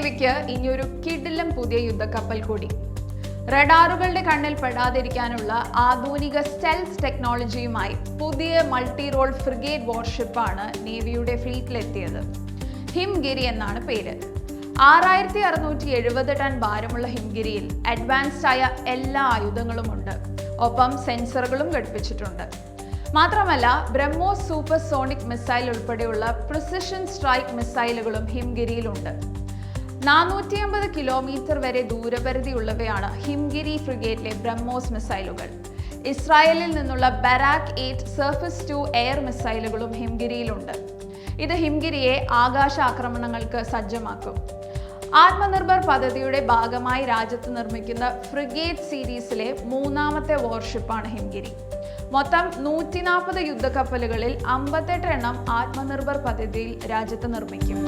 നേവിക്ക് ഇനിയൊരു കിടിലം പുതിയ യുദ്ധക്കപ്പൽ കൂടി. റഡാറുകളുടെ കണ്ണിൽ പെടാതിരിക്കാനുള്ള ആധുനിക സ്റ്റെൽത്ത് ടെക്നോളജിയുമായി പുതിയ മൾട്ടി റോൾ ഫ്രിഗേറ്റ് വാർഷിപ്പാണ് നേവിയുടെ ഫ്ലീറ്റിലെത്തിയത്. ഹിംഗിരി എന്നാണ് പേര്. 6670 ടൺ ഭാരമുള്ള ഹിംഗിരിയിൽ അഡ്വാൻസ്ഡ് ആയ എല്ലാ ആയുധങ്ങളുമുണ്ട്. ഒപ്പം സെൻസറുകളും ഘടിപ്പിച്ചിട്ടുണ്ട്. മാത്രമല്ല ബ്രഹ്മോസ് സൂപ്പർ സോണിക് മിസൈൽ ഉൾപ്പെടെയുള്ള പ്രിസിഷൻ സ്ട്രൈക്ക് മിസൈലുകളും ഹിംഗിരിയിലുണ്ട്. 450 കിലോമീറ്റർ വരെ ദൂരപരിധിയുള്ളവയാണ് ഹിംഗിരി ഫ്രിഗേറ്റിലെ ബ്രഹ്മോസ് മിസൈലുകൾ. ഇസ്രായേലിൽ നിന്നുള്ള ബരാക് 8 സർഫസ് ടു എയർ മിസൈലുകളും ഹിംഗിരിയിലുണ്ട്. ഇത് ഹിംഗിരിയെ ആകാശാക്രമണങ്ങൾക്ക് സജ്ജമാക്കും. ആത്മനിർഭർ പദ്ധതിയുടെ ഭാഗമായി രാജ്യത്ത് നിർമ്മിക്കുന്ന ഫ്രിഗേറ്റ് സീരീസിലെ 3ാമത്തെ വാർഷിപ്പാണ് ഹിംഗിരി. മൊത്തം 140 യുദ്ധക്കപ്പലുകളിൽ 58 എണ്ണം ആത്മനിർഭർ പദ്ധതിയിൽ രാജ്യത്ത് നിർമ്മിക്കും.